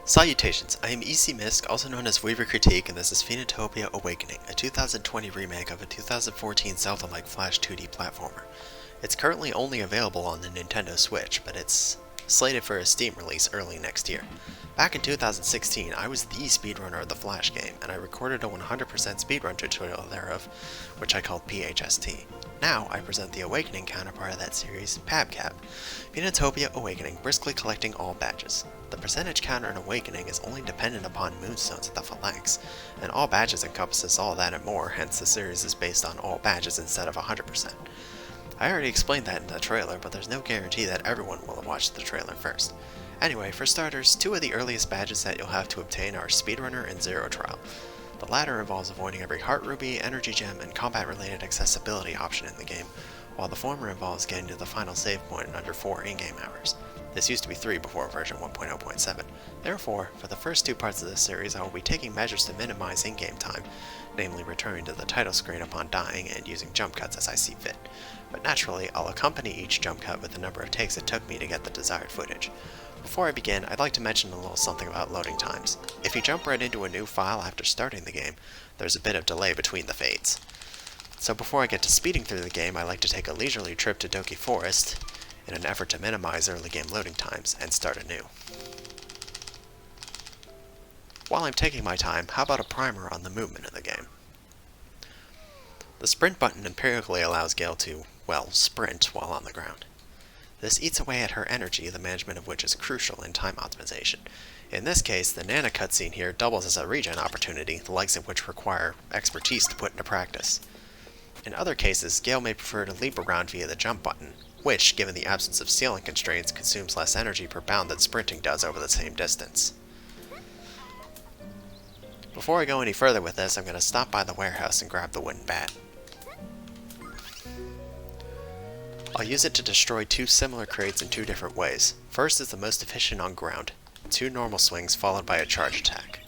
Salutations, I am EC Misk, also known as Weaver Critique, and this is Phoenotopia Awakening, a 2020 remake of a 2014 Zelda-like Flash 2D platformer. It's currently only available on the Nintendo Switch, but it's slated for a Steam release early next year. Back in 2016, I was the speedrunner of the Flash game, and I recorded a 100% speedrun tutorial thereof, which I called PHST. Now, I present the Awakening counterpart of that series, PABCAB, Phoenotopia Awakening, briskly collecting all badges. The percentage counter in Awakening is only dependent upon moonstones at the phalanx, and all badges encompasses all that and more, hence the series is based on all badges instead of 100%. I already explained that in the trailer, but there's no guarantee that everyone will have watched the trailer first. Anyway, for starters, two of the earliest badges that you'll have to obtain are Speedrunner and Zero Trial. The latter involves avoiding every Heart Ruby, Energy Gem, and combat-related accessibility option in the game, while the former involves getting to the final save point in under 4 in-game hours. This used to be 3 before version 1.0.7. Therefore, for the first two parts of this series, I will be taking measures to minimize in-game time, namely returning to the title screen upon dying and using jump cuts as I see fit. But naturally, I'll accompany each jump cut with the number of takes it took me to get the desired footage. Before I begin, I'd like to mention a little something about loading times. If you jump right into a new file after starting the game, there's a bit of delay between the fades. So before I get to speeding through the game, I like to take a leisurely trip to Doki Forest in an effort to minimize early game loading times and start anew. While I'm taking my time, how about a primer on the movement of the game? The sprint button empirically allows Gale to, well, sprint while on the ground. This eats away at her energy, the management of which is crucial in time optimization. In this case, the Nana cutscene here doubles as a regen opportunity, the likes of which require expertise to put into practice. In other cases, Gale may prefer to leap around via the jump button, which, given the absence of ceiling constraints, consumes less energy per bound than sprinting does over the same distance. Before I go any further with this, I'm going to stop by the warehouse and grab the wooden bat. I'll use it to destroy two similar crates in two different ways. First is the most efficient on ground, 2 normal swings followed by a charge attack.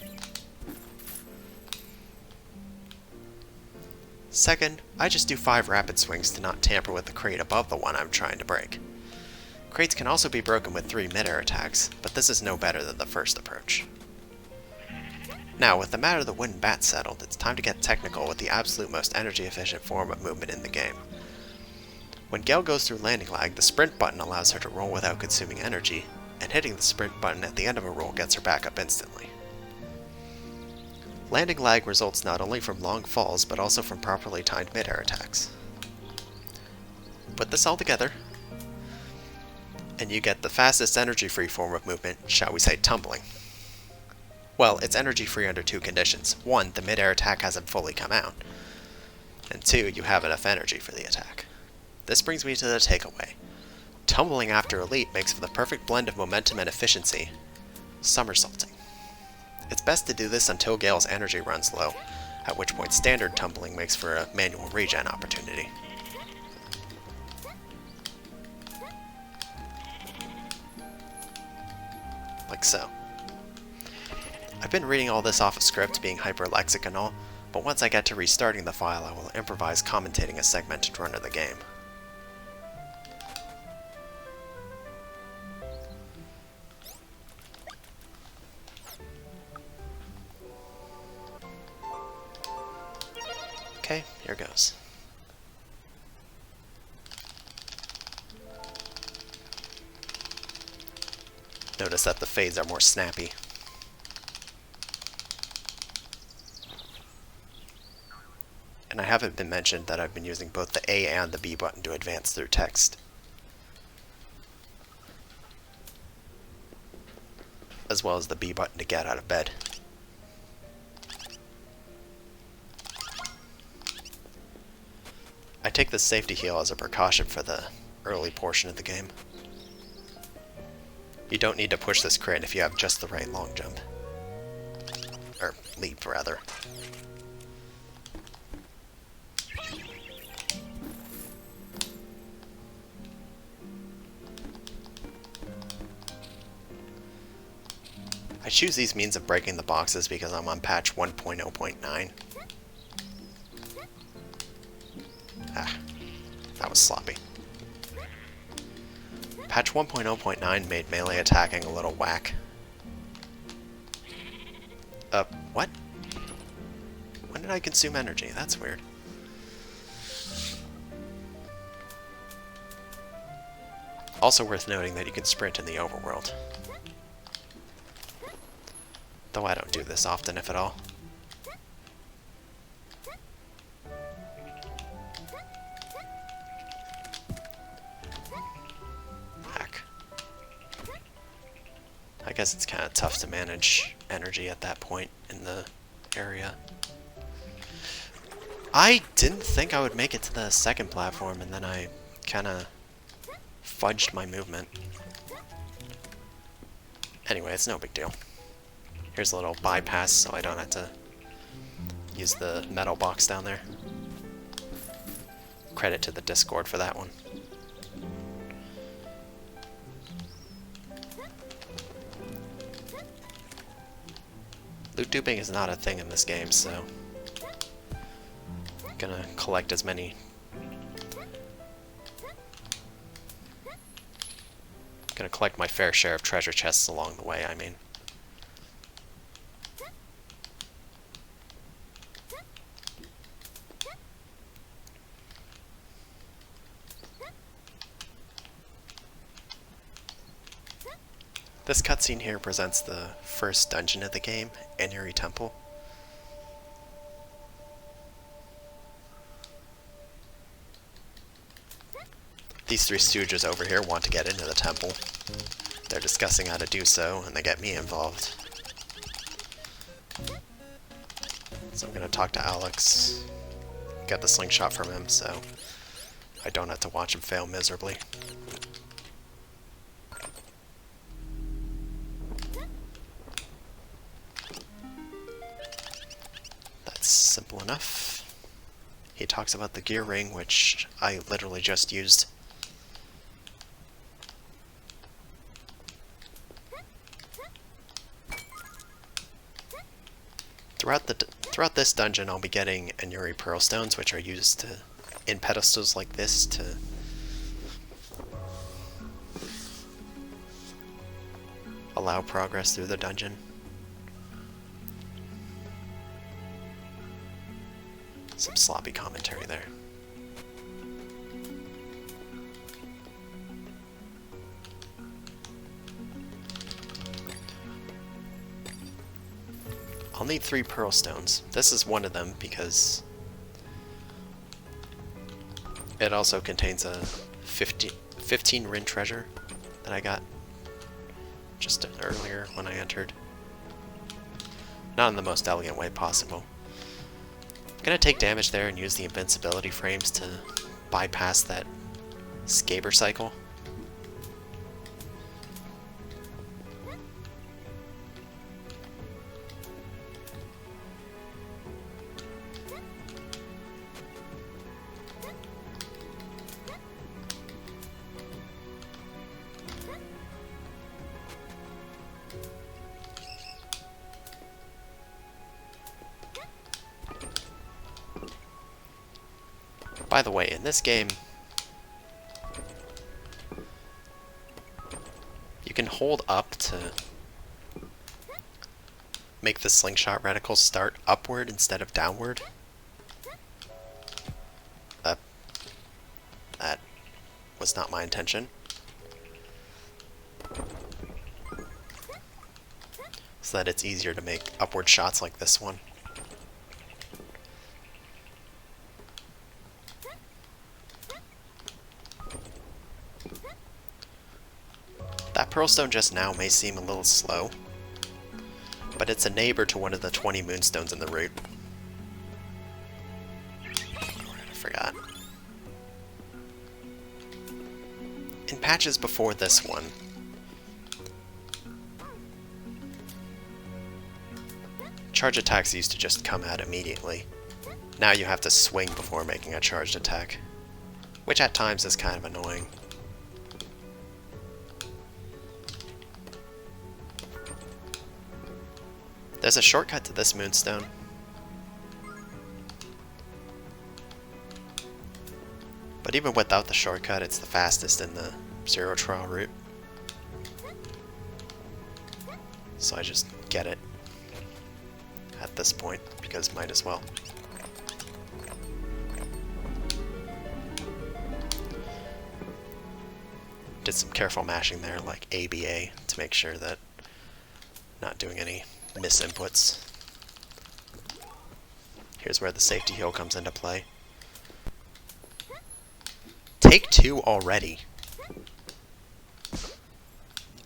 Second, I just do 5 rapid swings to not tamper with the crate above the one I'm trying to break. Crates can also be broken with 3 mid-air attacks, but this is no better than the first approach. Now, with the matter of the wooden bat settled, it's time to get technical with the absolute most energy-efficient form of movement in the game. When Gale goes through landing lag, the sprint button allows her to roll without consuming energy, and hitting the sprint button at the end of a roll gets her back up instantly. Landing lag results not only from long falls, but also from properly timed mid-air attacks. Put this all together, and you get the fastest energy-free form of movement, shall we say tumbling. Well, it's energy-free under 2 conditions. 1, the mid-air attack hasn't fully come out, and 2, you have enough energy for the attack. This brings me to the takeaway. Tumbling after a leap makes for the perfect blend of momentum and efficiency, somersaulting. It's best to do this until Gale's energy runs low, at which point standard tumbling makes for a manual regen opportunity. Like so. I've been reading all this off of script, being hyperlexic and all, but once I get to restarting the file, I will improvise commentating a segmented run of the game. Okay, here goes. Notice that the fades are more snappy. And I haven't been mentioned that I've been using both the A and the B button to advance through text, as well as the B button to get out of bed. I take this safety heal as a precaution for the early portion of the game. You don't need to push this crate if you have just the right long jump. Or leap, rather. I choose these means of breaking the boxes because I'm on patch 1.0.9. That was sloppy. Patch 1.0.9 made melee attacking a little whack. What? When did I consume energy? That's weird. Also worth noting that you can sprint in the overworld. Though I don't do this often, if at all. Heck. I guess it's kind of tough to manage energy at that point in the area. I didn't think I would make it to the second platform, and then I kind of fudged my movement. Anyway, it's no big deal. Here's a little bypass so I don't have to use the metal box down there. Credit to the Discord for that one. Loot duping is not a thing in this game, so I'm gonna collect as many. Gonna collect my fair share of treasure chests along the way, I mean. This cutscene here presents the first dungeon of the game, Anuri Temple. These three stooges over here want to get into the temple. They're discussing how to do so, and they get me involved. So I'm gonna talk to Alex, get the slingshot from him, so I don't have to watch him fail miserably. That's simple enough. He talks about the gear ring, which I literally just used. Throughout this dungeon, I'll be getting Anuri Pearl Stones, which are used in pedestals like this to allow progress through the dungeon. Some sloppy commentary there. I'll need 3 Pearl Stones. This is one of them because it also contains a 15 Rin treasure that I got just earlier when I entered. Not in the most elegant way possible. I'm gonna take damage there and use the invincibility frames to bypass that Scaber cycle. By the way, in this game, you can hold up to make the slingshot reticle start upward instead of downward. That was not my intention. So that it's easier to make upward shots like this one. That Pearlstone just now may seem a little slow, but it's a neighbor to one of the 20 moonstones in the route. I forgot. In patches before this one, charge attacks used to just come out immediately. Now you have to swing before making a charged attack, which at times is kind of annoying. There's a shortcut to this moonstone. But even without the shortcut, it's the fastest in the zero trial route. So I just get it. this point, because might as well. Did some careful mashing there, like ABA, to make sure that not doing any misinputs. Here's where the safety heal comes into play. Take 2 already.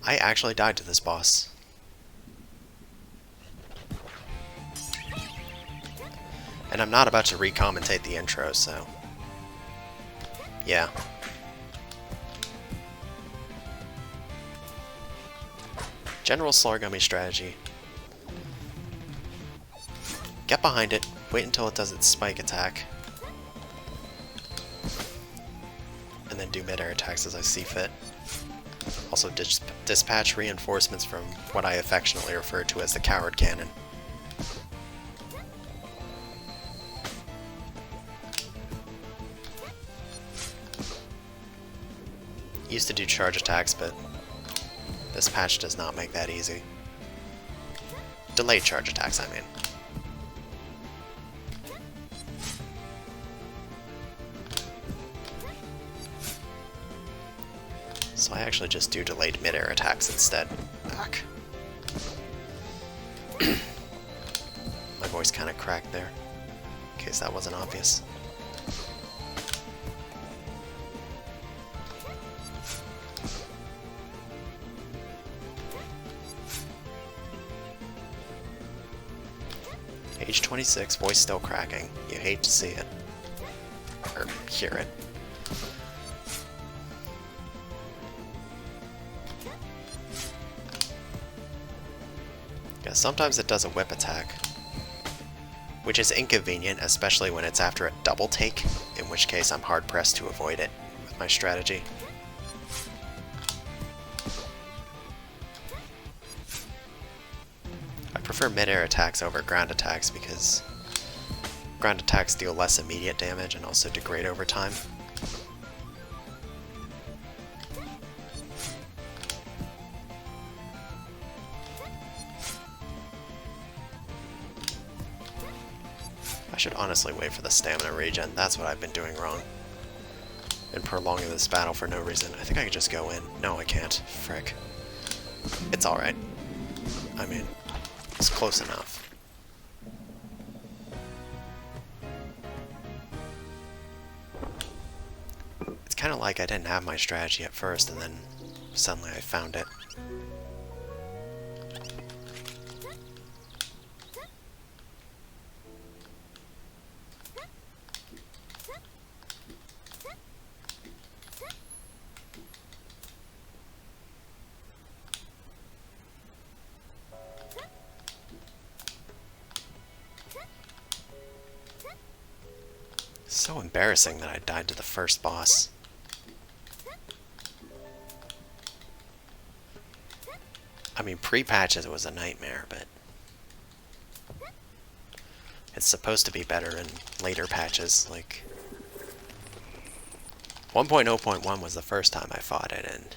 I actually died to this boss. And I'm not about to re-commentate the intro, so... yeah. General Slargummy strategy. Get behind it, wait until it does its spike attack, and then do mid-air attacks as I see fit. Also dispatch reinforcements from what I affectionately refer to as the Coward Cannon. Used to do charge attacks, but this patch does not make that easy. Delayed charge attacks, I mean. So I actually just do delayed mid-air attacks instead. Back. My voice kind of cracked there, in case that wasn't obvious. Age 26, voice still cracking. You hate to see it. Or hear it. Yeah, sometimes it does a whip attack, which is inconvenient, especially when it's after a double take, in which case I'm hard-pressed to avoid it with my strategy. I prefer mid-air attacks over ground attacks because ground attacks deal less immediate damage and also degrade over time. I should honestly wait for the stamina regen. That's what I've been doing wrong. And prolonging this battle for no reason. I think I could just go in. No, I can't. Frick. It's alright. I mean, it's close enough. It's kind of like I didn't have my strategy at first, and then suddenly I found it. So embarrassing that I died to the first boss. I mean, pre-patches it was a nightmare, but it's supposed to be better in later patches. Like 1.0.1 was the first time I fought it, and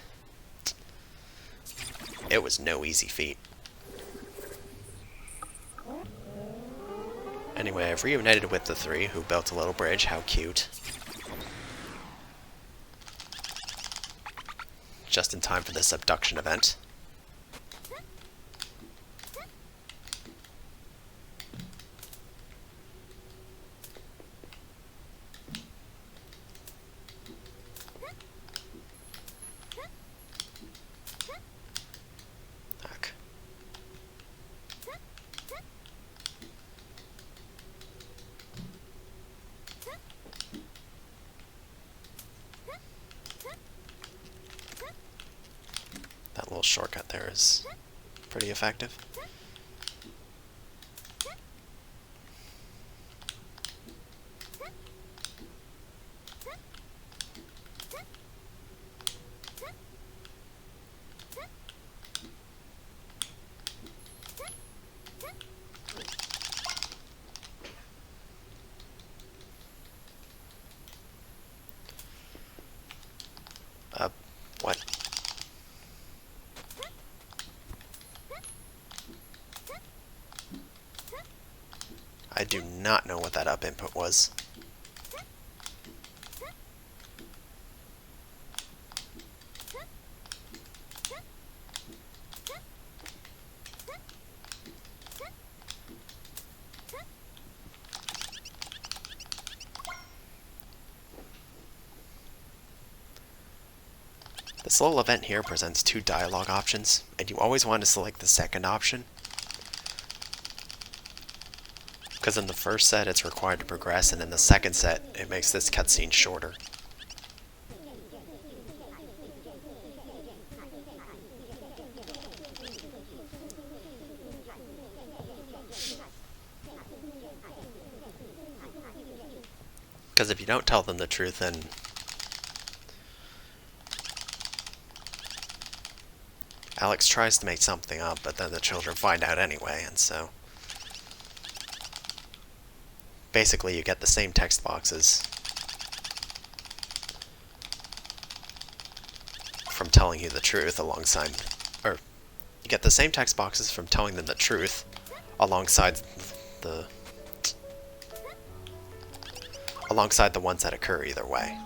it was no easy feat. Anyway, I've reunited with the 3 who built a little bridge. How cute. Just in time for this abduction event. That little shortcut there is pretty effective. What? not know what that up input was. This little event here presents two dialogue options, and you always want to select the second option, because in the first set it's required to progress, and in the second set it makes this cutscene shorter. Because if you don't tell them the truth, then Alex tries to make something up, but then the children find out anyway, and so basically you get the same text boxes from telling you the truth alongside, or you get the same text boxes from telling them the truth alongside the ones that occur either way.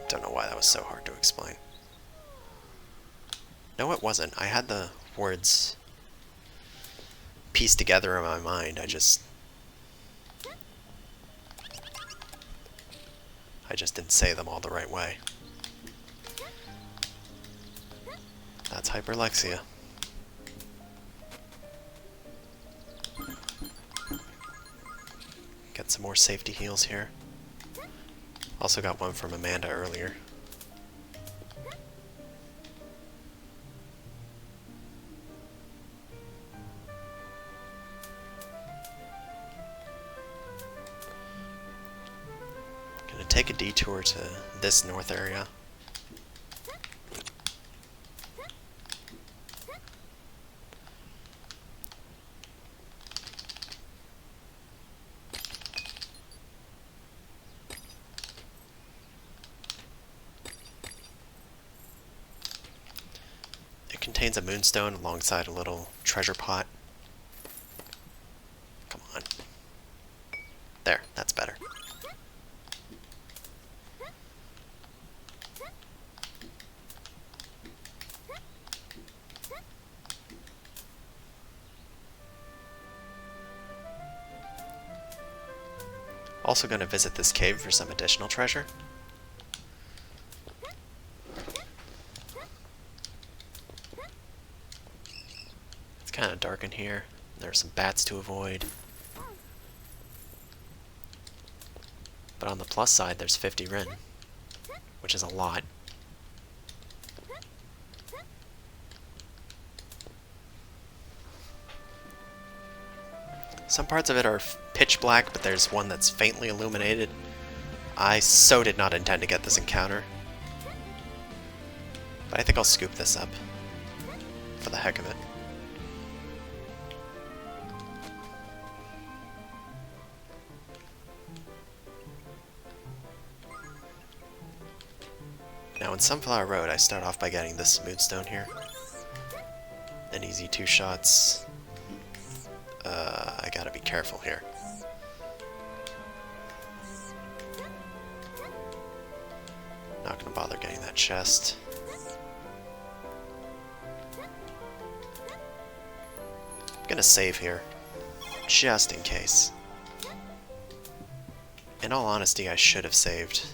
Don't know why that was so hard to explain. No, it wasn't. I had the words pieced together in my mind. I just didn't say them all the right way. That's hyperlexia. Get some more safety heals here. Also got one from Amanda earlier. Gonna take a detour to this north area. Contains a moonstone alongside a little treasure pot. Come on. There, that's better. Also going to visit this cave for some additional treasure. Kind of dark in here. There are some bats to avoid. But on the plus side, there's 50 Rin, which is a lot. Some parts of it are pitch black, but there's one that's faintly illuminated. I so did not intend to get this encounter. But I think I'll scoop this up for the heck of it. Now in Sunflower Road, I start off by getting this moonstone here. An easy 2 shots. I gotta be careful here. Not gonna bother getting that chest. I'm gonna save here, just in case. In all honesty, I should have saved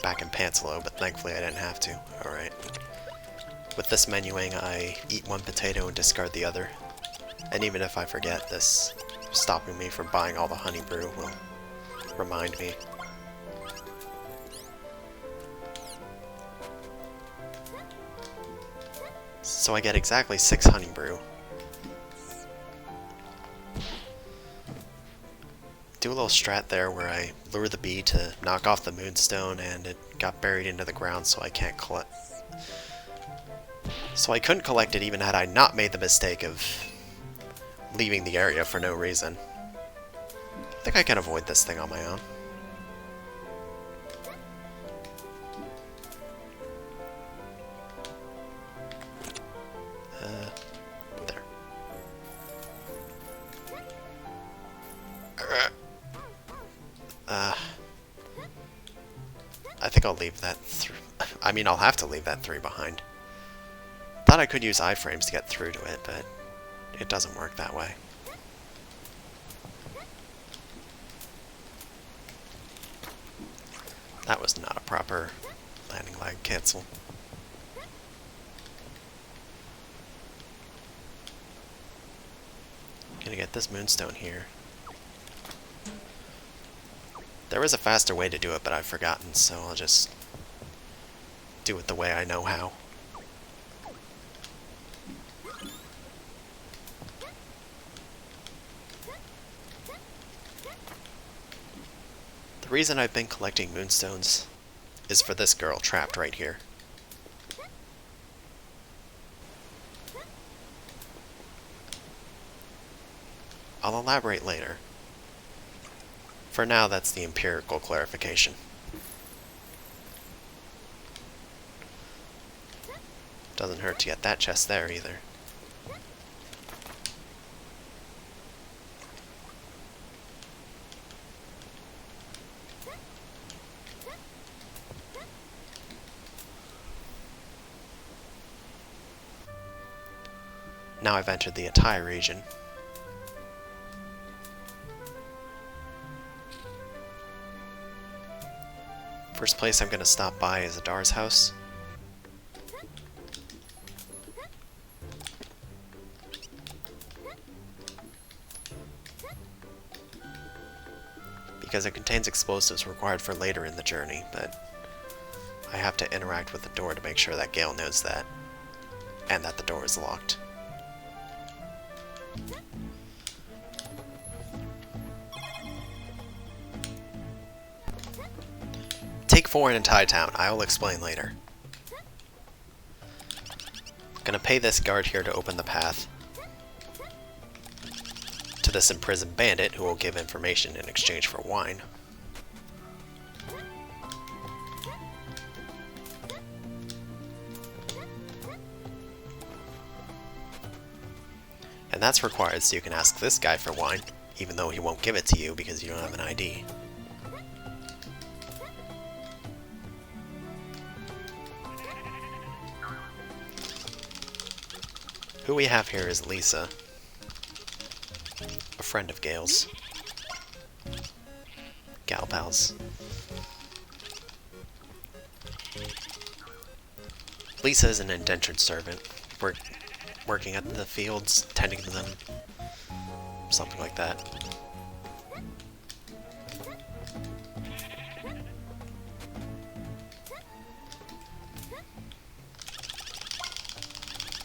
back in Panselo, but thankfully I didn't have to. Alright. With this menuing, I eat 1 potato and discard the other. And even if I forget, this stopping me from buying all the honey brew will remind me. So I get exactly 6 honey brew. Do a little strat there where I lure the bee to knock off the moonstone, and it got buried into the ground, so I can't collect. So I couldn't collect it even had I not made the mistake of leaving the area for no reason. I think I can avoid this thing on my own. I'll leave that I mean, I'll have to leave that 3 behind. Thought I could use iframes to get through to it, but it doesn't work that way. That was not a proper landing lag cancel. Gonna get this moonstone here. There is a faster way to do it, but I've forgotten, so I'll just do it the way I know how. The reason I've been collecting moonstones is for this girl trapped right here. I'll elaborate later. For now, that's the empirical clarification. Doesn't hurt to get that chest there either. Now I've entered the Atai region. First place I'm going to stop by is Adar's house. Because it contains explosives required for later in the journey, but I have to interact with the door to make sure that Gale knows that, and that the door is locked. Take 4 in Atai Town. I will explain later. Gonna pay this guard here to open the path to this imprisoned bandit, who will give information in exchange for wine. And that's required so you can ask this guy for wine, even though he won't give it to you because you don't have an ID. Who we have here is Lisa, a friend of Gale's. Gal pals. Lisa is an indentured servant, working at the fields, tending to them, something like that.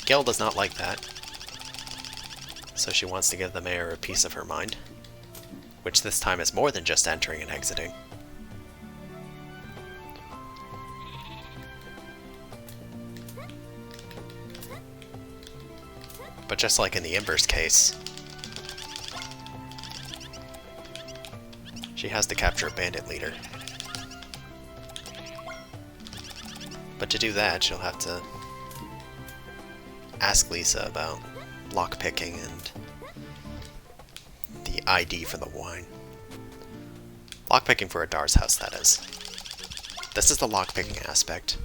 Gale does not like that, so she wants to give the mayor a piece of her mind, which this time is more than just entering and exiting. But just like in the Ember's case, she has to capture a bandit leader. But to do that, she'll have to ask Lisa about lockpicking and the ID for the wine. Lockpicking for Adar's house, that is. This is the lockpicking aspect.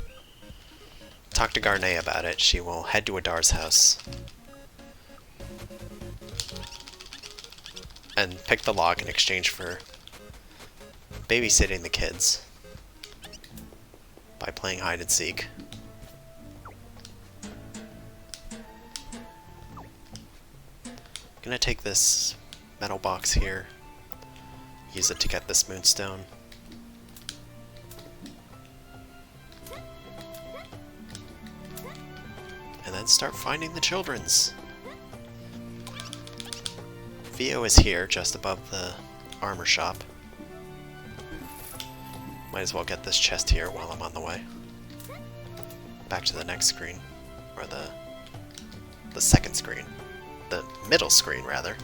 Talk to Garnet about it. She will head to Adar's house and pick the lock in exchange for babysitting the kids by playing hide and seek. I'm gonna take this metal box here, use it to get this moonstone. And then start finding the children's. Vio is here, just above the armor shop. Might as well get this chest here while I'm on the way. Back to the next screen, or the second screen. The middle screen, rather.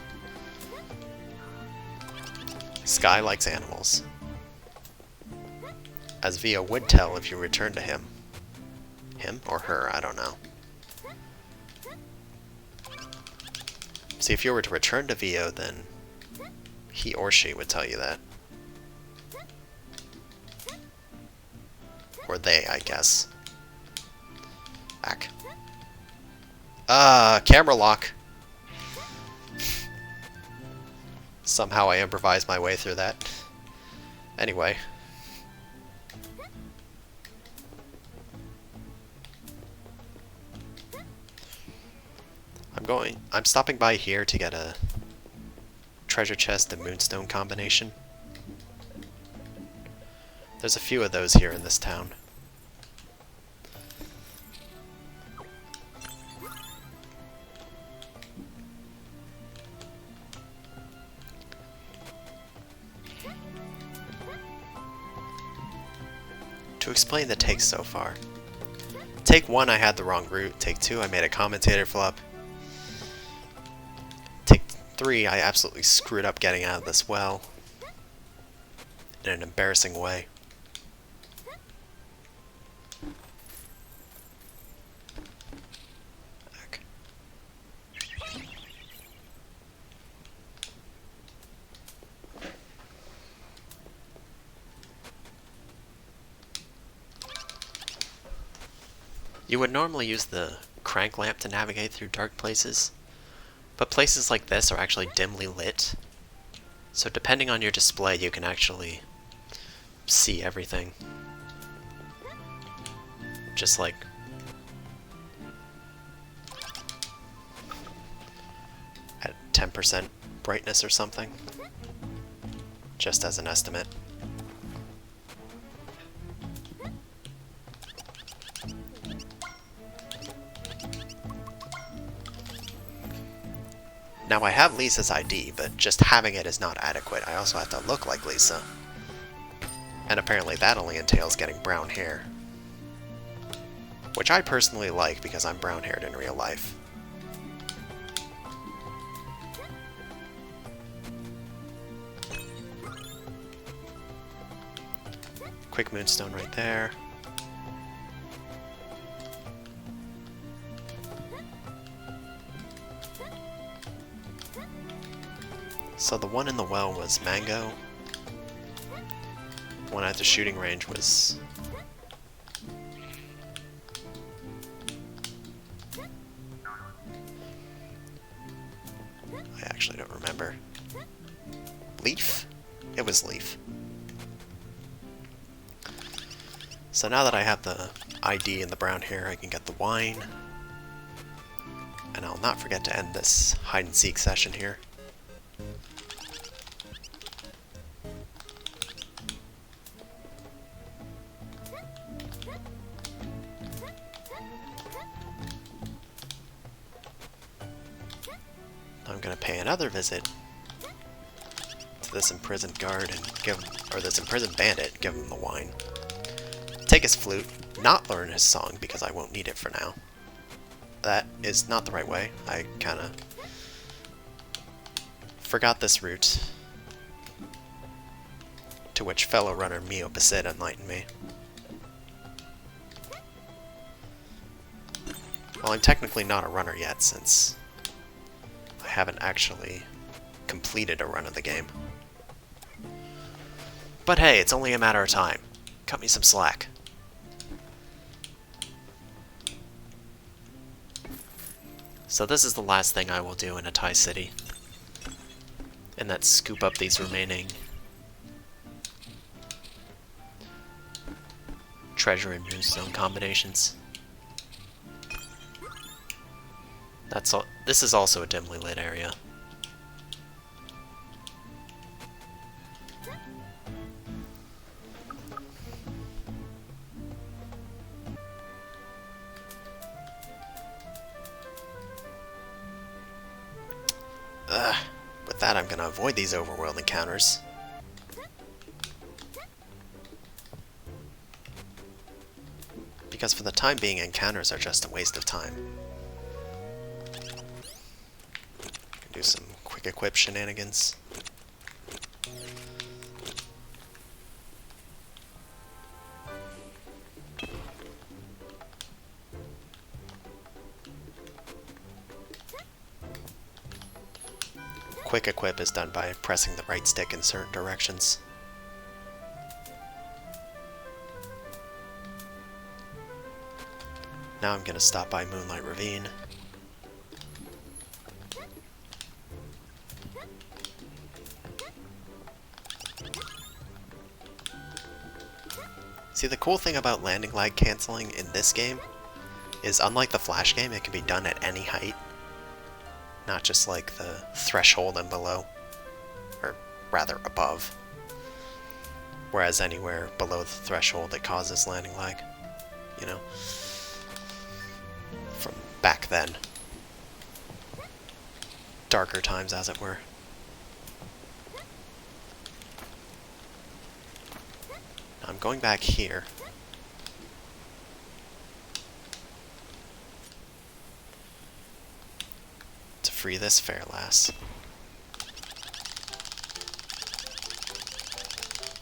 Sky likes animals. As Vio would tell if you return to him. Him or her, I don't know. See, if you were to return to Vio, then he or she would tell you that. Or they, I guess. Back. Camera lock. Somehow I improvised my way through that. Anyway. I'm stopping by here to get a treasure chest and moonstone combination. There's a few of those here in this town. To explain the takes so far. Take 1, I had the wrong route. Take 2, I made a commentator flop. Take 3, I absolutely screwed up getting out of this well. In an embarrassing way. You would normally use the crank lamp to navigate through dark places, but places like this are actually dimly lit, so depending on your display you can actually see everything. Just like at 10% brightness or something, just as an estimate. Now I have Lisa's ID, but just having it is not adequate. I also have to look like Lisa. And apparently that only entails getting brown hair. Which I personally like because I'm brown haired in real life. Quick moonstone right there. So the one in the well was mango. The one at the shooting range was... I actually don't remember. Leaf? It was leaf. So now that I have the ID and the brown hair, I can get the wine. And I'll not forget to end this hide-and-seek session here. I'm gonna pay another visit to this imprisoned guard and give him, or this imprisoned bandit, give him the wine. Take his flute, not learn his song because I won't need it for now. That is not the right way. I kinda forgot this route, to which fellow runner Mio Basid enlightened me. Well, I'm technically not a runner yet, since I haven't actually completed a run of the game. But hey, it's only a matter of time. Cut me some slack. So this is the last thing I will do in Atai City. And that's scoop up these remaining treasure and moonstone combinations. That's all. This is also a dimly lit area. With that, I'm gonna avoid these overworld encounters. Because for the time being, encounters are just a waste of time. Do some quick equip shenanigans. Quick equip is done by pressing the right stick in certain directions. Now I'm gonna stop by Moonlight Ravine. See, the cool thing about landing lag canceling in this game is, unlike the Flash game, it can be done at any height. Not just like the threshold and below. Or rather, above. Whereas anywhere below the threshold it causes landing lag. You know? From back then. Darker times, as it were. I'm going back here. To free this fair lass.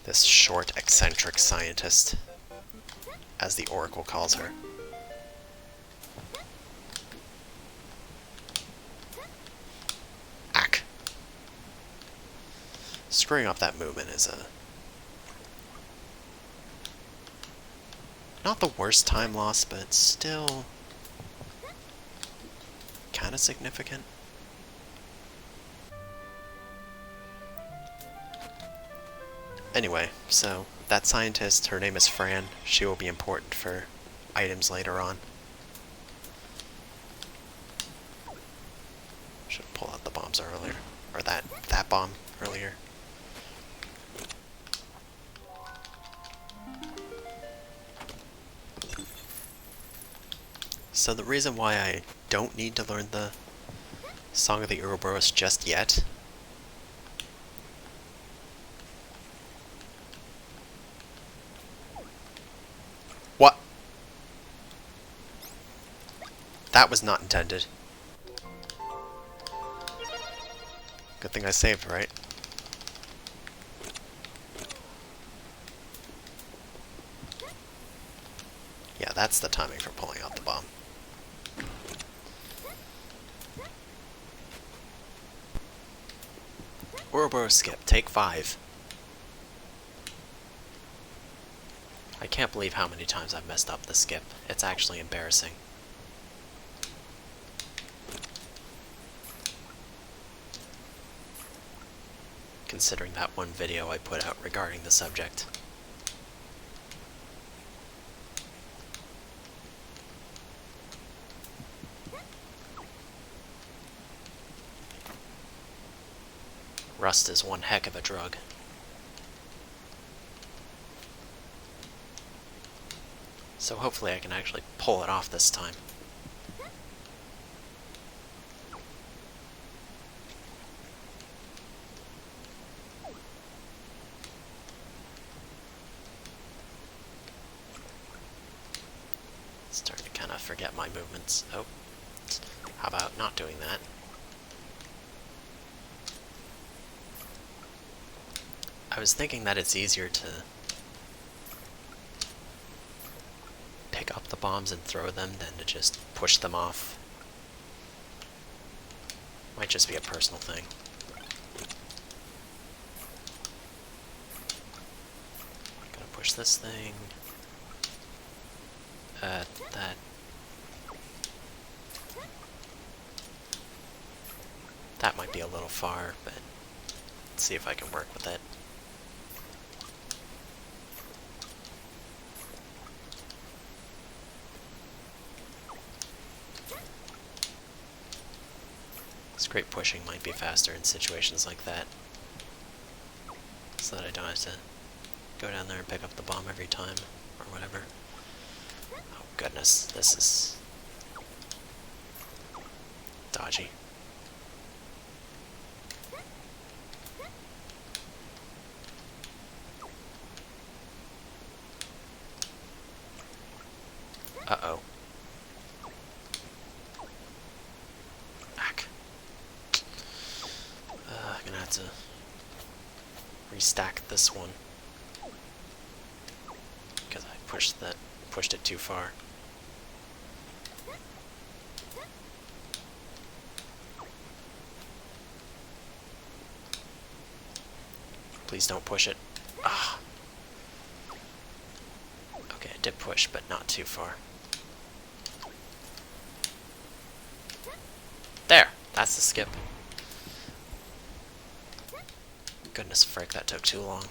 This short, eccentric scientist, as the Oracle calls her. Ack. Screwing up that movement is not the worst time loss, but still kind of significant. Anyway, so that scientist, her name is Fran. She will be important for items later on. Should pull out the bombs earlier, or that bomb earlier. So the reason why I don't need to learn the Song of the Ouroboros just yet What? That was not intended. Good thing I saved, right? Yeah, that's the timing for pulling out the bomb. Ouroboros Skip, take 5. I can't believe how many times I've messed up the skip. It's actually embarrassing. Considering that one video I put out regarding the subject. Rust is one heck of a drug. So hopefully I can actually pull it off this time. Starting to kind of forget my movements. Oh, how about not doing that? I was thinking that it's easier to pick up the bombs and throw them than to just push them off. Might just be a personal thing. Gotta push this thing. That. That might be a little far, but let's see if I can work with it. Scrape pushing might be faster in situations like that, so that I don't have to go down there and pick up the bomb every time, or whatever. Oh goodness, this is dodgy. Uh-oh. I'm gonna have to restack this one because I pushed it too far. Please don't push it. Ah. Okay, I did push, but not too far. That's the skip. Goodness frick, that took too long.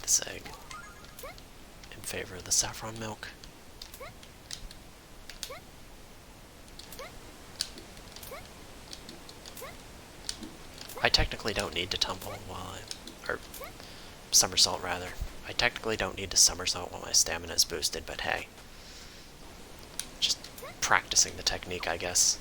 This egg in favor of the saffron milk. I technically don't need to tumble or somersault rather. I technically don't need to somersault while my stamina is boosted, but hey. Just practicing the technique, I guess.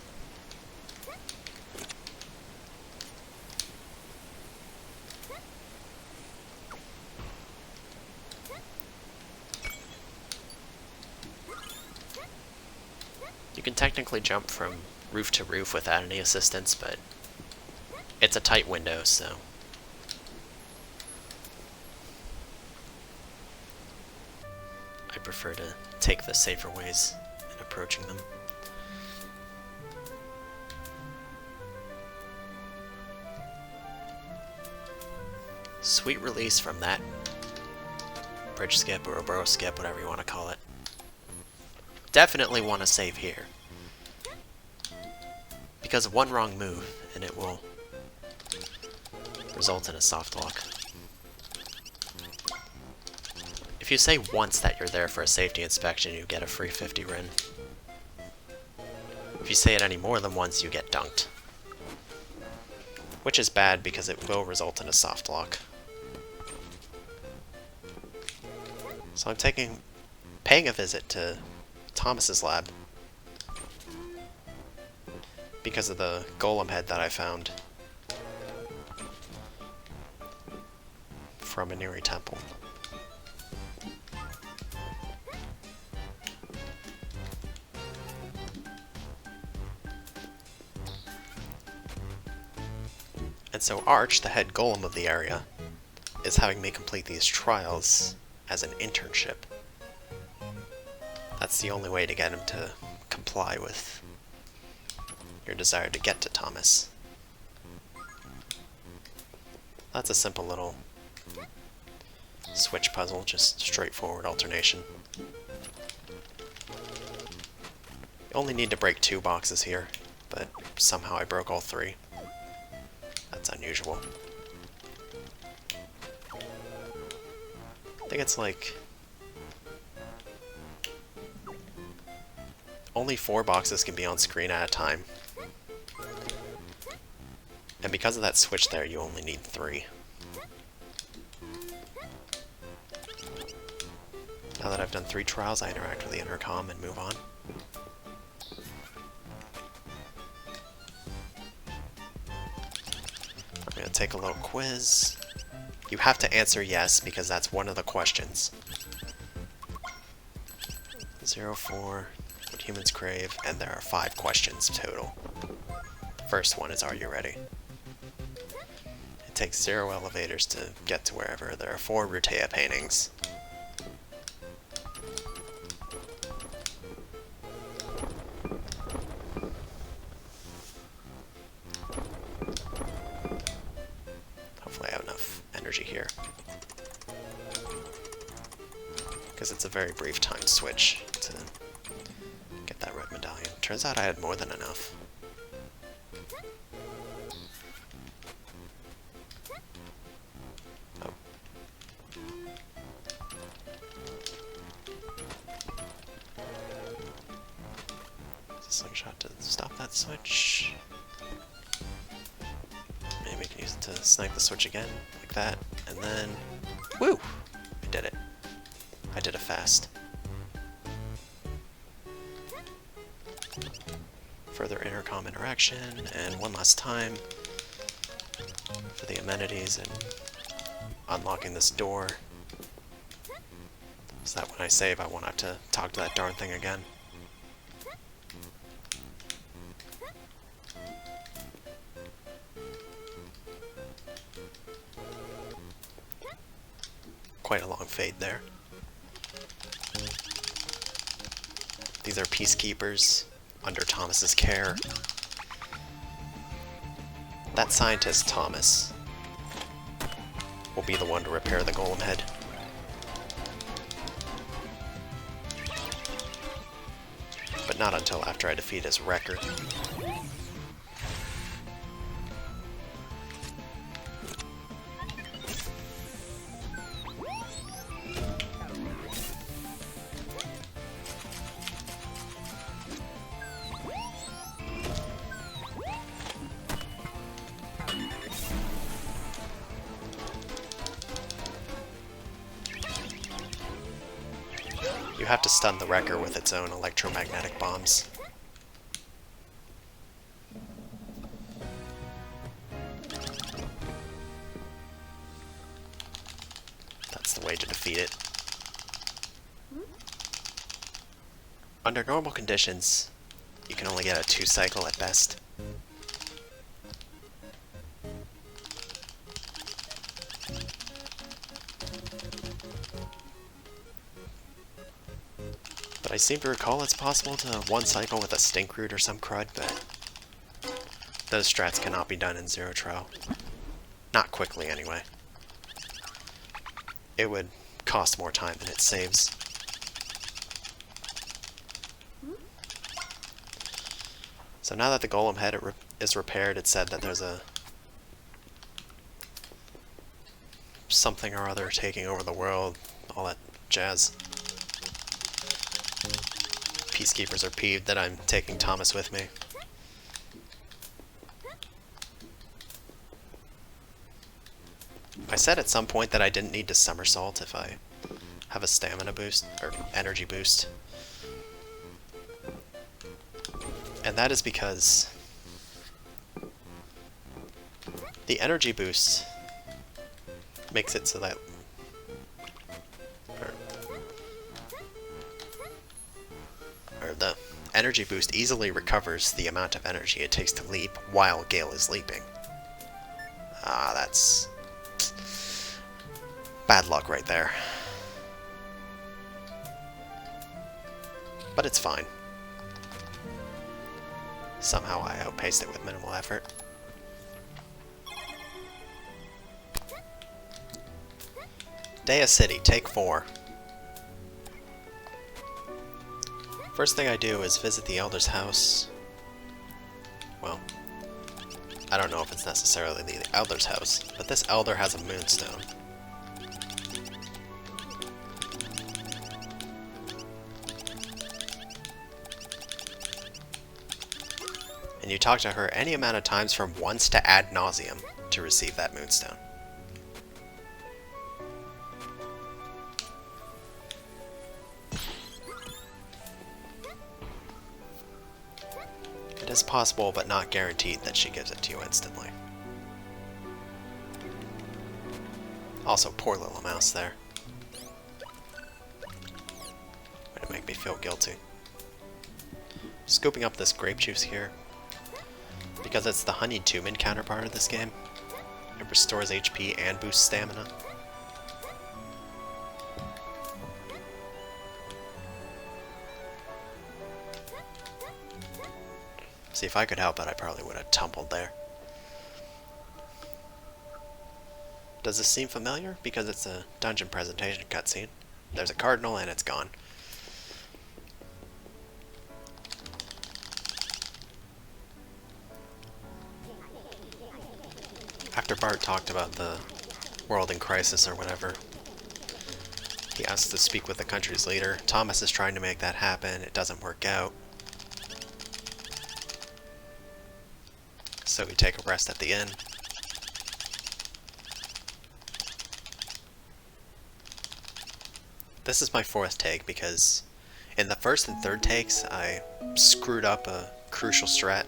You can technically jump from roof to roof without any assistance, but it's a tight window, so... I prefer to take the safer ways in approaching them. Sweet release from that bridge skip or Ouroboros skip, whatever you want to call it. Definitely want to save here. Because of one wrong move, and it will result in a soft lock. If you say once that you're there for a safety inspection, you get a free 50 Rin. If you say it any more than once, you get dunked. Which is bad because it will result in a soft lock. So I'm paying a visit to Thomas's lab because of the golem head that I found from Anuri Temple. And so Arch, the head golem of the area, is having me complete these trials as an internship. That's the only way to get him to comply with your desire to get to Thomas. That's a simple little switch puzzle, just straightforward alternation. You only need to break 2 boxes here, but somehow I broke all 3. That's unusual. I think it's like... only 4 boxes can be on screen at a time. And because of that switch there, you only need 3. Now that I've done 3 trials, I interact with the intercom and move on. I'm going to take a little quiz. You have to answer yes, because that's one of the questions. 04, what humans crave, and there are 5 questions total. First one is, are you ready? It takes 0 elevators to get to wherever. There are 4 Rutea paintings. Hopefully I have enough energy here. Because it's a very brief timed switch to get that red medallion. Turns out I had more than enough. Oh. Is this slingshot to stop that switch? Maybe we can use it to snipe the switch again, like that, and then... woo! I did it. I did it fast. Further intercom interaction, and one last time for the amenities and unlocking this door. So that when I save, I won't have to talk to that darn thing again. Quite a long fade there. These are peacekeepers. under Thomas's care. That scientist, Thomas, will be the one to repair the golem head. But not until after I defeat his wrecker. You have to stun the wrecker with its own electromagnetic bombs. That's the way to defeat it. Under normal conditions, you can only get a 2-cycle at best. I seem to recall it's possible to 1-cycle with a stink root or some crud, but those strats cannot be done in Zero Trial. Not quickly, anyway. It would cost more time than it saves. So now that the golem head is repaired, it's said that there's a something or other taking over the world, all that jazz. Peacekeepers are peeved that I'm taking Thomas with me. I said at some point that I didn't need to somersault if I have a stamina boost, or energy boost. And that is because the energy boost makes it so that the energy boost easily recovers the amount of energy it takes to leap while Gale is leaping. Ah, that's bad luck right there. But it's fine. Somehow I outpaced it with minimal effort. Daea City, take 4. First thing I do is visit the Elder's house. Well, I don't know if it's necessarily the Elder's house, but this Elder has a moonstone. And you talk to her any amount of times from once to ad nauseum to receive that moonstone. It is possible, but not guaranteed, that she gives it to you instantly. Also, poor little mouse there. Way to make me feel guilty. Scooping up this grape juice here, because it's the honeyed tumen counterpart of this game. It restores HP and boosts stamina. See, if I could help it, I probably would have tumbled there. Does this seem familiar? Because it's a dungeon presentation cutscene. There's a cardinal and it's gone. After Bart talked about the world in crisis or whatever, he asks to speak with the country's leader. Thomas is trying to make that happen. It doesn't work out. So we take a rest at the inn. This is my 4th take because in the 1st and 3rd takes I screwed up a crucial strat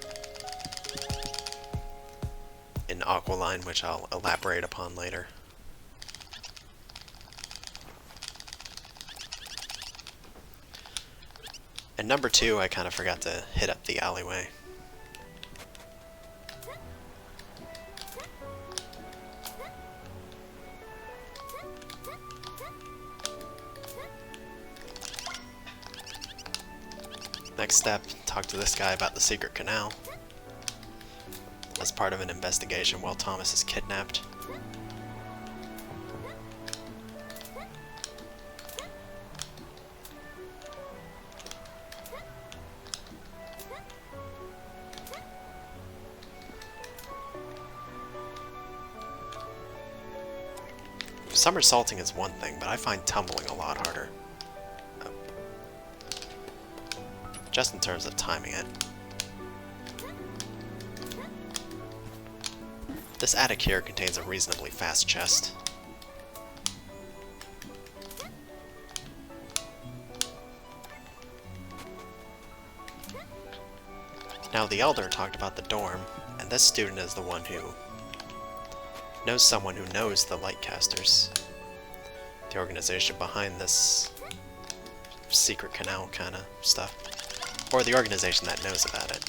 in Aqua Line, which I'll elaborate upon later. And number 2, I kind of forgot to hit up the alleyway. Next step, talk to this guy about the secret canal. As part of an investigation while Thomas is kidnapped. Somersaulting is one thing, but I find tumbling a lot harder. Oh. Just in terms of timing it. This attic here contains a reasonably fast chest. Now the Elder talked about the dorm, and this student is the one who knows someone who knows the Lightcasters. The organization behind this secret canal kind of stuff. Or the organization that knows about it.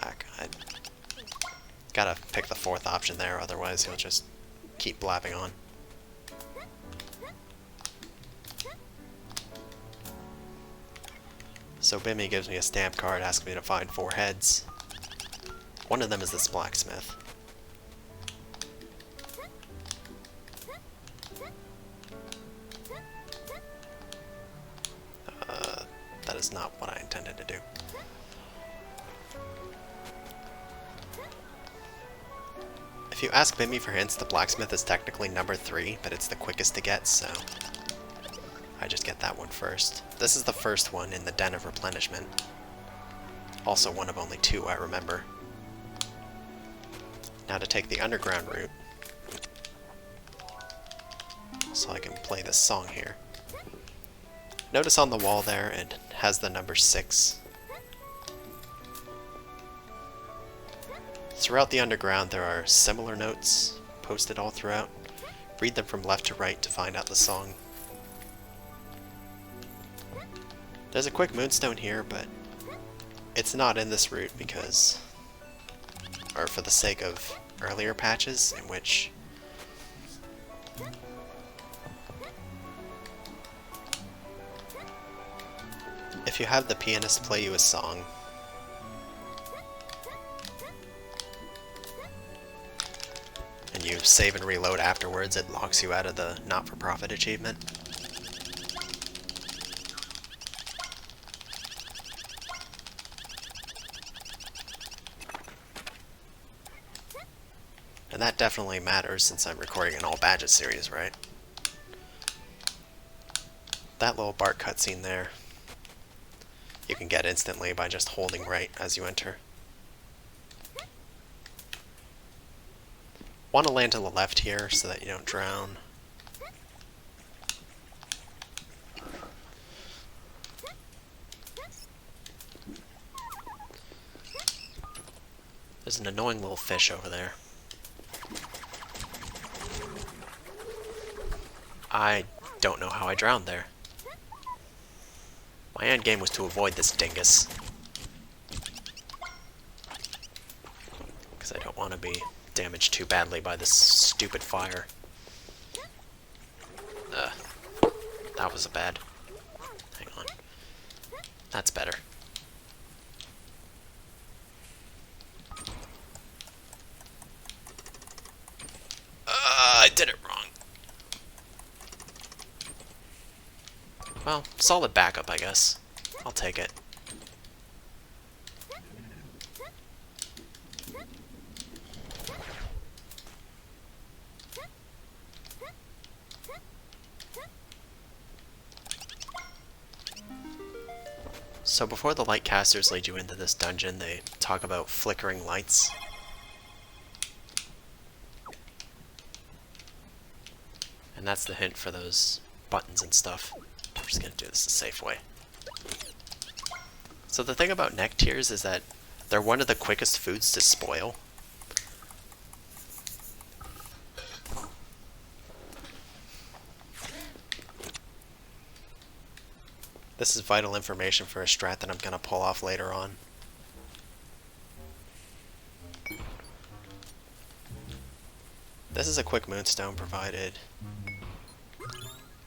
I gotta pick the fourth option there, otherwise he'll just keep blabbing on. So Bimmy gives me a stamp card asking me to find 4 heads. One of them is this blacksmith. That is not what I intended to do. If you ask Bimmy for hints, the blacksmith is technically number 3, but it's the quickest to get, so I just get that one first. This is the first one in the Den of Replenishment. Also one of only 2 I remember. Now to take the underground route, so I can play this song here. Notice on the wall there, it has the number 6. Throughout the underground there are similar notes posted all throughout. Read them from left to right to find out the song. There's a quick moonstone here, but it's not in this route because, or for the sake of earlier patches in which if you have the pianist play you a song, and you save and reload afterwards, it locks you out of the not-for-profit achievement. And that definitely matters since I'm recording an all badges series, right? That little Bart cutscene there, you can get instantly by just holding right as you enter. Want to land to the left here so that you don't drown. There's an annoying little fish over there. I don't know how I drowned there. My end game was to avoid this dingus. Because I don't want to be damaged too badly by this stupid fire. That was bad. Hang on. That's better. I did it wrong. Well, solid backup, I guess. I'll take it. So before the Lightcasters lead you into this dungeon, they talk about flickering lights. And that's the hint for those buttons and stuff. I'm just gonna do this the safe way. So the thing about neck tears is that they're one of the quickest foods to spoil. This is vital information for a strat that I'm gonna pull off later on. This is a quick moonstone provided.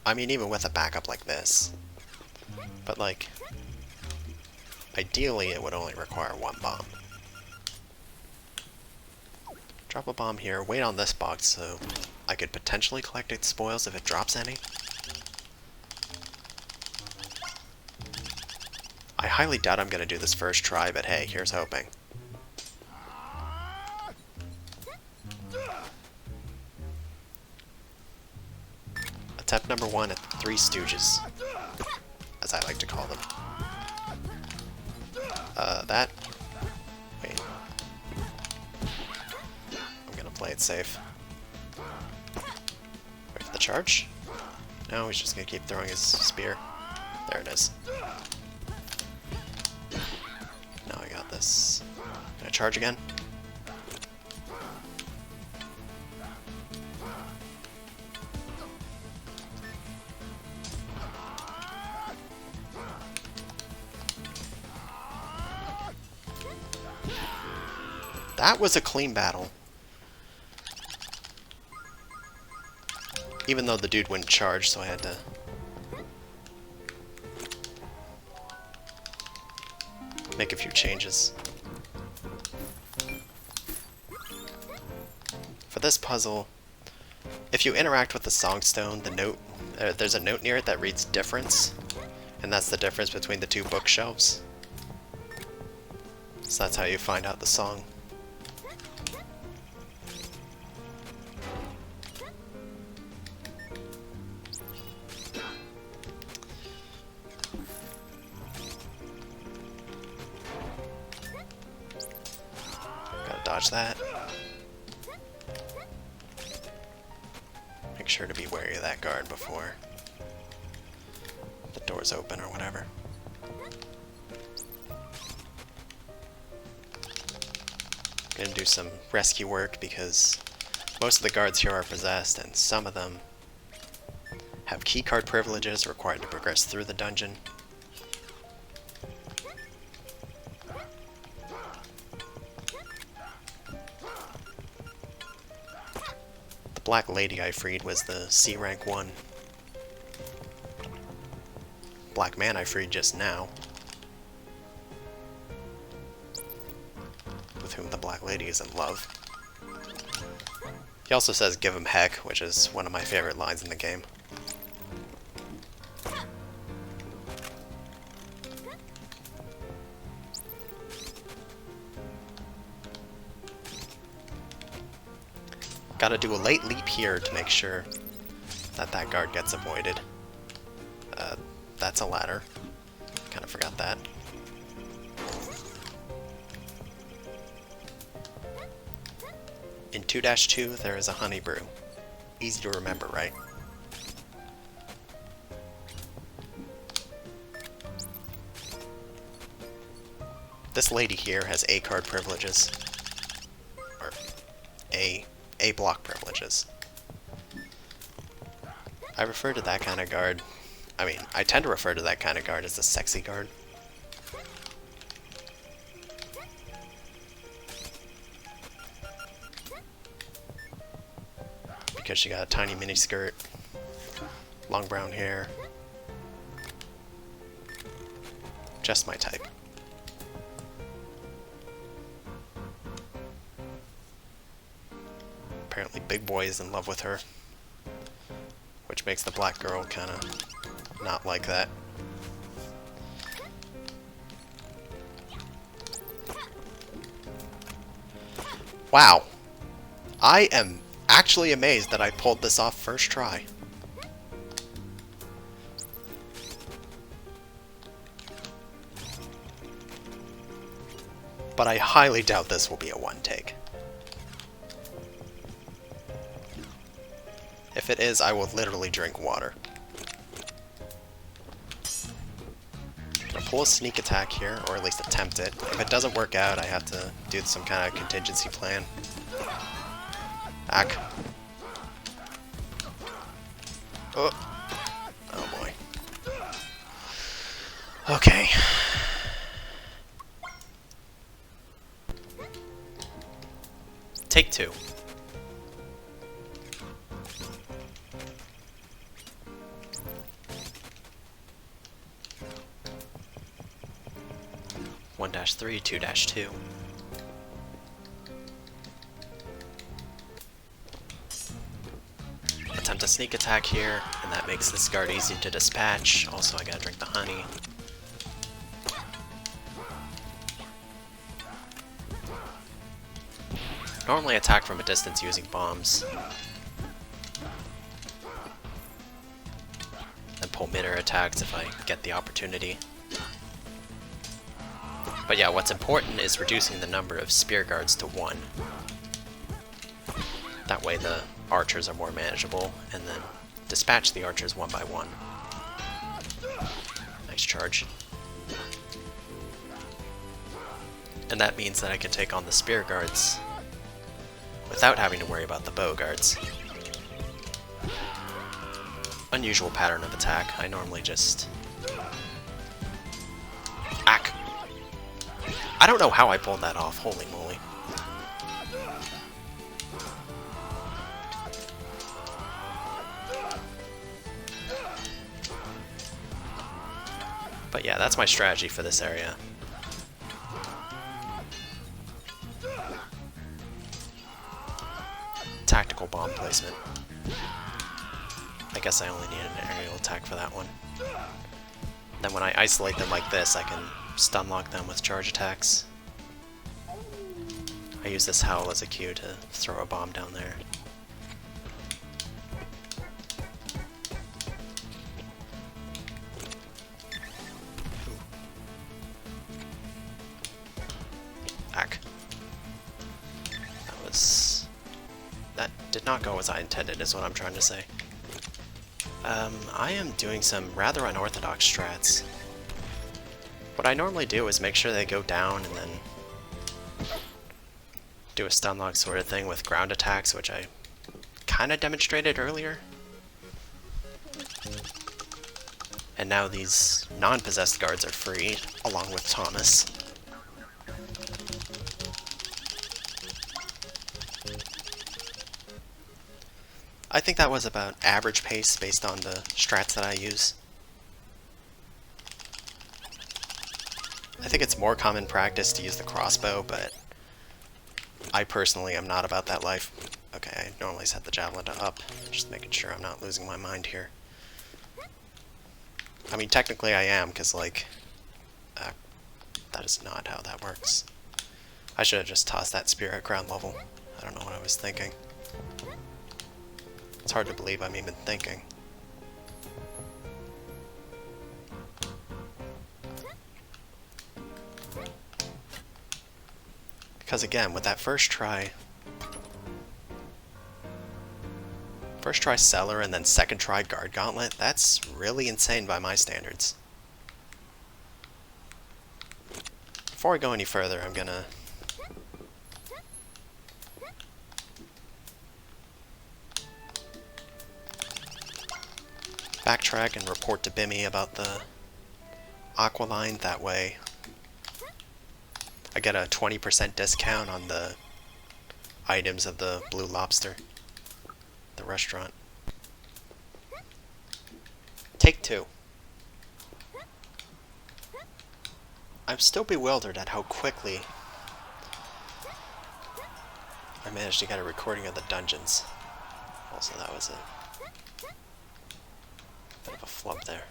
I mean, even with a backup like this, But, like, ideally it would only require one bomb. Drop a bomb here, wait on this box so I could potentially collect its spoils if it drops any. I highly doubt I'm going to do this first try, but hey, here's hoping. Attempt number 1 at the Three Stooges, as I like to call them. That. Wait. I'm gonna play it safe. Wait for the charge? No, he's just gonna keep throwing his spear. There it is. Now I got this. Gonna charge again? That was a clean battle. Even though the dude wouldn't charge, so I had to... make a few changes. For this puzzle, if you interact with the Songstone, the note, there's a note near it that reads difference, and that's the difference between the two bookshelves. So that's how you find out the song. Dodge that. Make sure to be wary of that guard before the door's open or whatever. Gonna do some rescue work because most of the guards here are possessed and some of them have keycard privileges required to progress through the dungeon. Black lady I freed was the C rank 1. Black man I freed just now, with whom the black lady is in love. He also says give him heck, which is one of my favorite lines in the game. Gotta do a late leap here to make sure that that guard gets avoided. That's a ladder. Kinda forgot that. In 2-2, there is a honey brew. Easy to remember, right? This lady here has A card privileges. Or A block privileges. I refer to that kind of guard, I tend to refer to that kind of guard as the sexy guard. Because she got a tiny mini skirt, long brown hair. Just my type. Apparently Big Boy is in love with her, which makes the black girl kind of not like that. Wow. I am actually amazed that I pulled this off first try. But I highly doubt this will be a one take. If it is, I will literally drink water. Gonna pull a sneak attack here, or at least attempt it. If it doesn't work out, I have to do some kind of contingency plan. Back. Oh. Oh boy. Okay. Take 2. 1-3, 2-2. Attempt a sneak attack here, and that makes this guard easy to dispatch. Also, I gotta drink the honey. Normally attack from a distance using bombs. And pull mid-air attacks if I get the opportunity. But yeah, what's important is reducing the number of spear guards to 1. That way the archers are more manageable, and then dispatch the archers one by one. Nice charge. And that means that I can take on the spear guards without having to worry about the bow guards. Unusual pattern of attack. I normally just... Ack! I don't know how I pulled that off, holy moly. But yeah, that's my strategy for this area. Tactical bomb placement. I guess I only need an aerial attack for that one. Then when I isolate them like this, I can stun lock them with charge attacks. I use this howl as a cue to throw a bomb down there. Ack. That did not go as I intended, is what I'm trying to say. I am doing some rather unorthodox strats. What I normally do is make sure they go down and then do a stun lock sort of thing with ground attacks, which I kind of demonstrated earlier. And now these non-possessed guards are free, along with Thomas. I think that was about average pace based on the strats that I use. I think it's more common practice to use the crossbow, but I personally am not about that life. Okay, I normally set the javelin to up, just making sure I'm not losing my mind here. I mean, technically I am, because, like, that is not how that works. I should have just tossed that spear at ground level. I don't know what I was thinking. It's hard to believe I'm even thinking. Because again, with that first try Cellar and then second try Guard Gauntlet, that's really insane by my standards. Before I go any further, I'm gonna backtrack and report to Bimmy about the Aqua Line. That way I get a 20% discount on the items of the Blue Lobster, the restaurant. Take 2. I'm still bewildered at how quickly I managed to get a recording of the dungeons. Also, that was a bit of a flub there.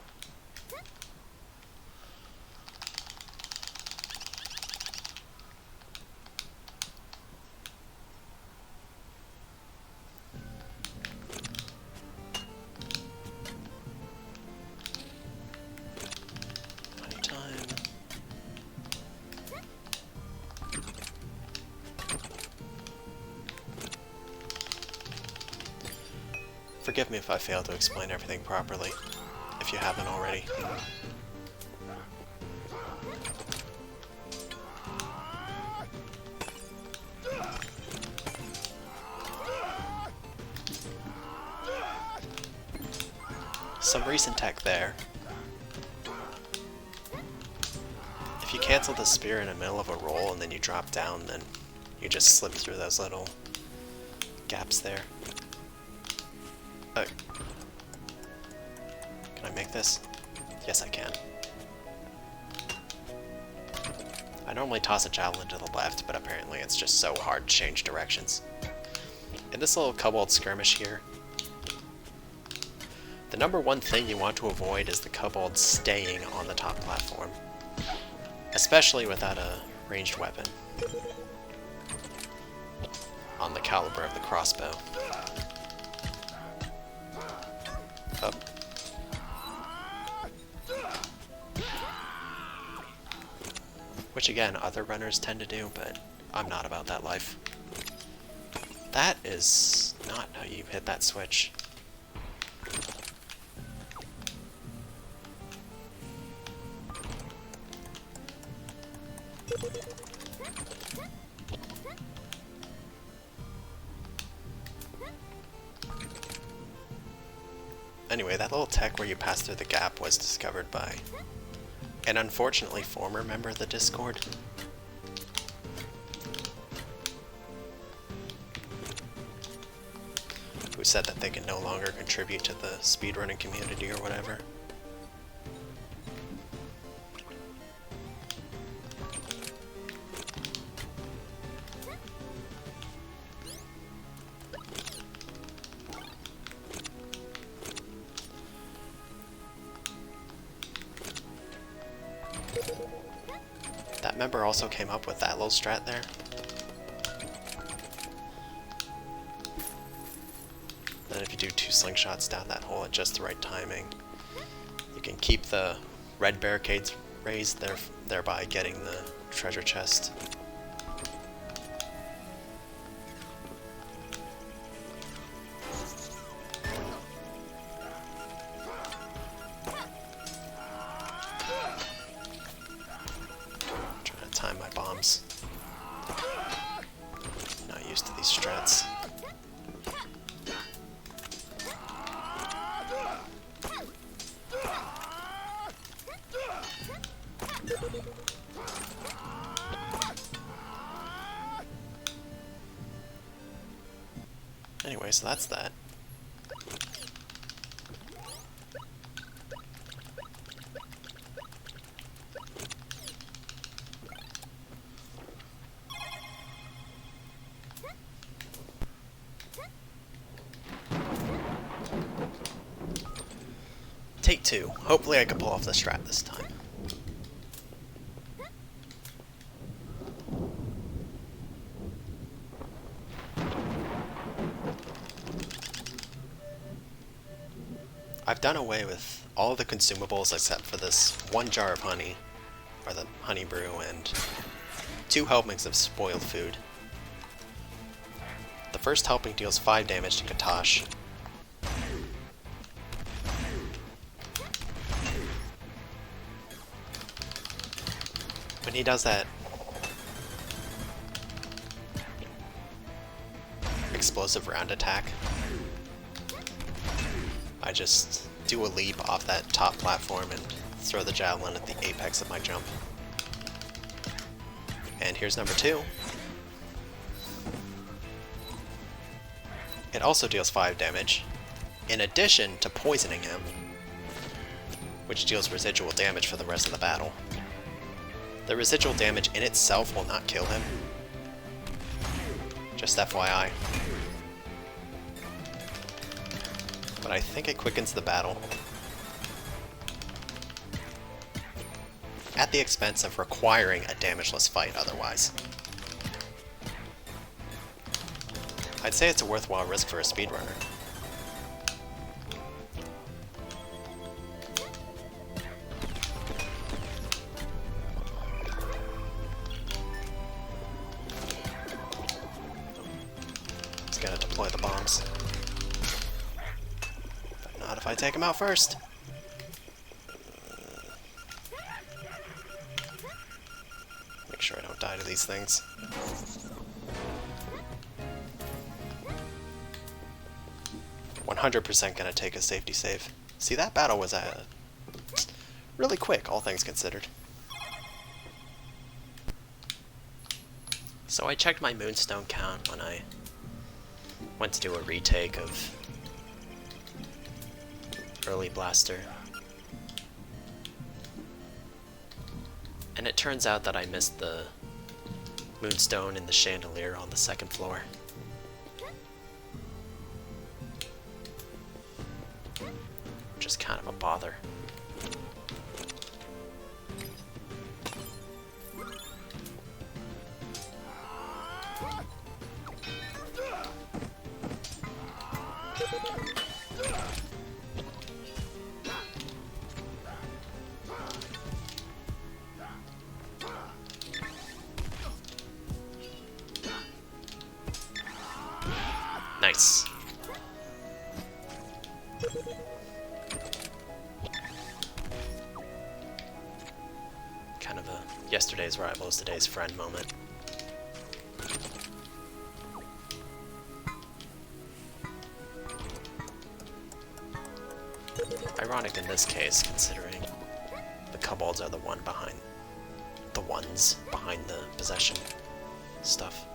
Forgive me if I fail to explain everything properly, if you haven't already. Some recent tech there. If you cancel the spear in the middle of a roll and then you drop down, then you just slip through those little gaps there. Can I make this? Yes, I can. I normally toss a javelin to the left, but apparently it's just so hard to change directions. In this little Kobold skirmish here, the number one thing you want to avoid is the Kobold staying on the top platform, especially without a ranged weapon on the caliber of the crossbow. Up. Which again, other runners tend to do, but I'm not about that life. That is not how you hit that switch. Anyway, that little tech where you pass through the gap was discovered by an unfortunately former member of the Discord. Who said that they can no longer contribute to the speedrunning community or whatever. That member also came up with that little strat there. Then if you do 2 slingshots down that hole at just the right timing, you can keep the red barricades raised, thereby getting the treasure chest. Time my bombs. Not used to these strats. Anyway, so that's that. Take 2. Hopefully I can pull off the strat this time. I've done away with all the consumables except for this 1 jar of honey, or the honey brew, and 2 helpings of spoiled food. The first helping deals 5 damage to Katash. When he does that explosive round attack, I just do a leap off that top platform and throw the javelin at the apex of my jump. And here's number 2. It also deals 5 damage, in addition to poisoning him, which deals residual damage for the rest of the battle. The residual damage in itself will not kill him. Just FYI. But I think it quickens the battle. At the expense of requiring a damageless fight otherwise. I'd say it's a worthwhile risk for a speedrunner. Gotta deploy the bombs. But not if I take him out first. Make sure I don't die to these things. "100% gonna take a safety save." See, that battle was really quick, all things considered. So I checked my moonstone count when I went to do a retake of Early Blaster. And it turns out that I missed the moonstone in the chandelier on the second floor. Which is kind of a bother. Nice. Kind of a yesterday's rival is today's friend moment. Ironic in this case, considering the kobolds are the ones behind the possession stuff.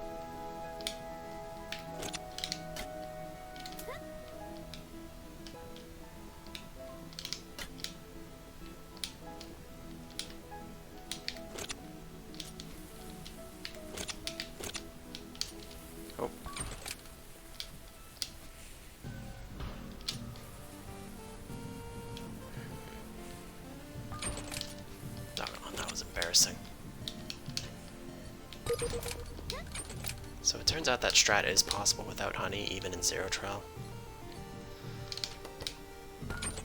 Oh. Oh, that was embarrassing. So it turns out that strat is possible without honey, even in zero trial.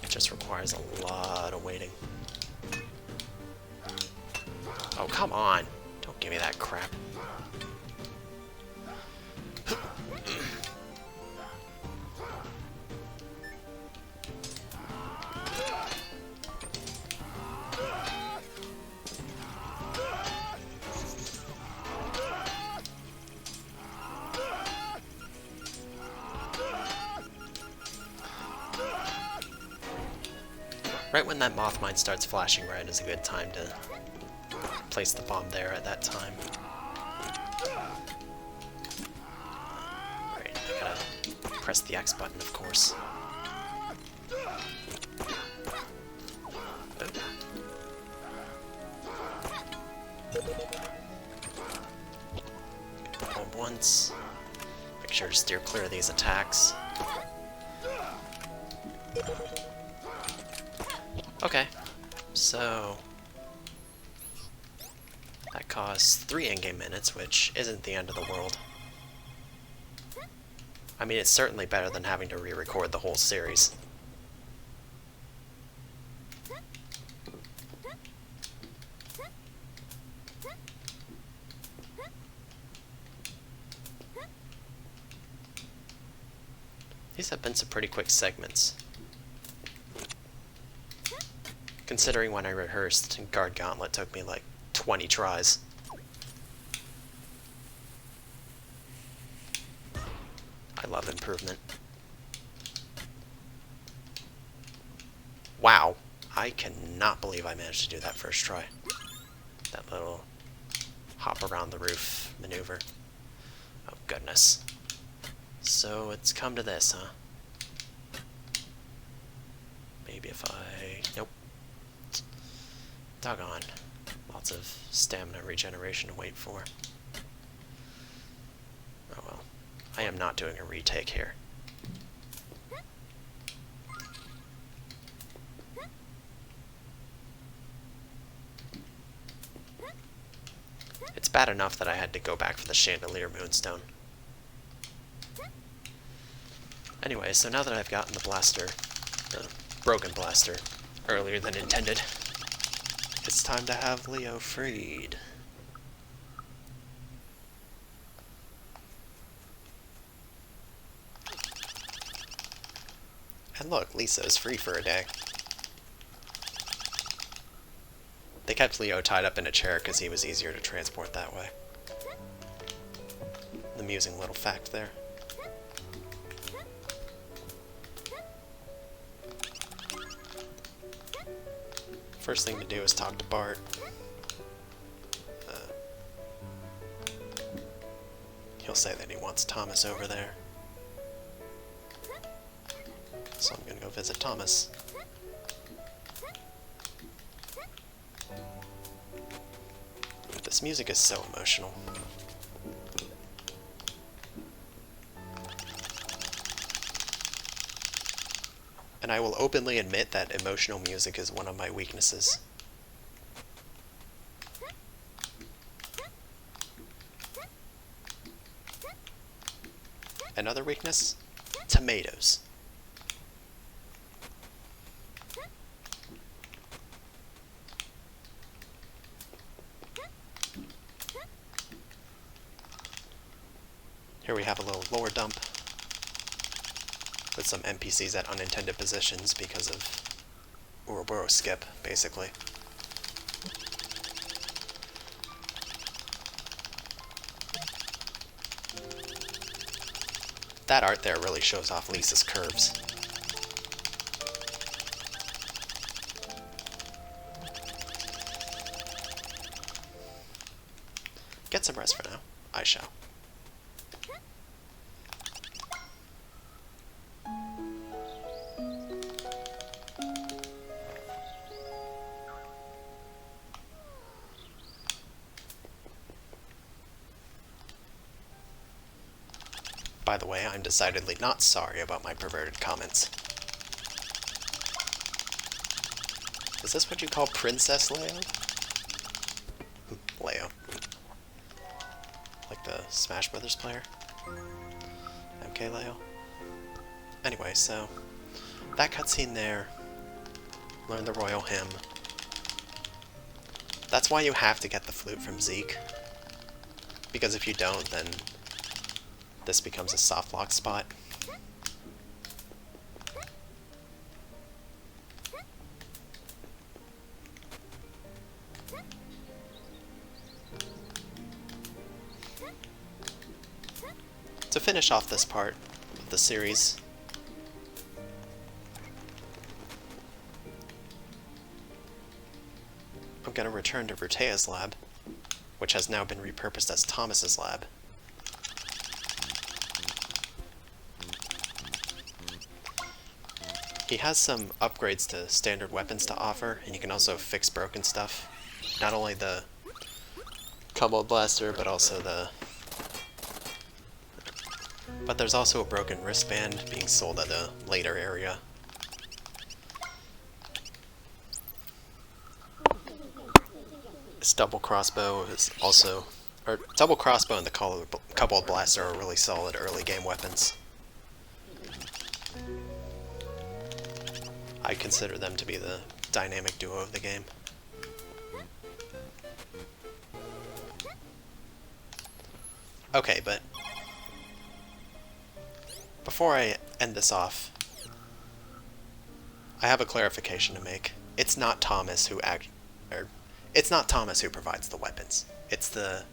It just requires a lot of waiting. Oh, come on! Don't give me that crap. Right when that moth mine starts flashing red is a good time to place the bomb there at that time. Right, I gotta press the X button, of course. Oh. Get the bomb once. Make sure to steer clear of these attacks. Okay, so that costs 3 in-game minutes, which isn't the end of the world. I mean, it's certainly better than having to re-record the whole series. These have been some pretty quick segments. Considering when I rehearsed, Guard Gauntlet took me like 20 tries. I love improvement. Wow, I cannot believe I managed to do that first try. That little hop around the roof maneuver. Oh goodness. So it's come to this, huh? Maybe if I... Nope. Doggone. Lots of stamina regeneration to wait for. Oh well. I am not doing a retake here. It's bad enough that I had to go back for the chandelier moonstone. Anyway, so now that I've gotten the blaster, the broken blaster, earlier than intended, it's time to have Leo freed. And look, Lisa is free for a day. They kept Leo tied up in a chair because he was easier to transport that way. An amusing little fact there. First thing to do is talk to Bart. He'll say that he wants Thomas over there. So I'm gonna go visit Thomas. This music is so emotional. And I will openly admit that emotional music is one of my weaknesses. Another weakness? Tomatoes. Here we have a little lore dump with some NPCs at unintended positions because of Ouroboros Skip, basically. That art there really shows off Lisa's curves. Get some rest for now. I shall. By the way, I'm decidedly not sorry about my perverted comments. Is this what you call Princess Leo? Leo. Like the Smash Brothers player? MK Leo? Anyway, so that cutscene there. Learn the royal hymn. That's why you have to get the flute from Zeke. Because if you don't, then this becomes a soft lock spot. To finish off this part of the series, I'm going to return to Rutea's lab, which has now been repurposed as Thomas's lab. He has some upgrades to standard weapons to offer, and you can also fix broken stuff. Not only the Kobold blaster, but also the... But there's also a broken wristband being sold at a later area. This double crossbow is also... Or, double crossbow and the Kobold blaster are really solid early game weapons. I consider them to be the dynamic duo of the game. Okay, but before I end this off, I have a clarification to make. It's not Thomas who it's not Thomas who provides the weapons. It's the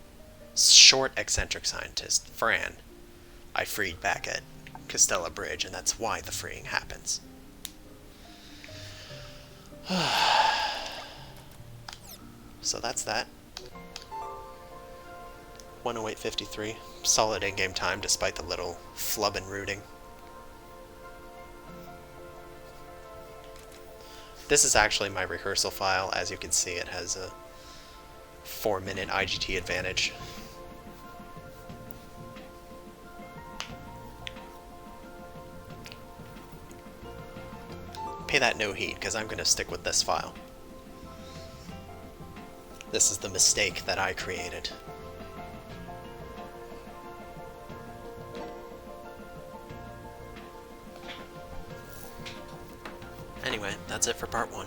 short eccentric scientist, Fran, I freed back at Castella Bridge, and that's why the freeing happens. So that's that. 108.53. Solid in-game time despite the little flub and rooting. This is actually my rehearsal file. As you can see, it has a 4-minute IGT advantage. Pay that no heed, because I'm going to stick with this file. This is the mistake that I created. Anyway, that's it for part 1.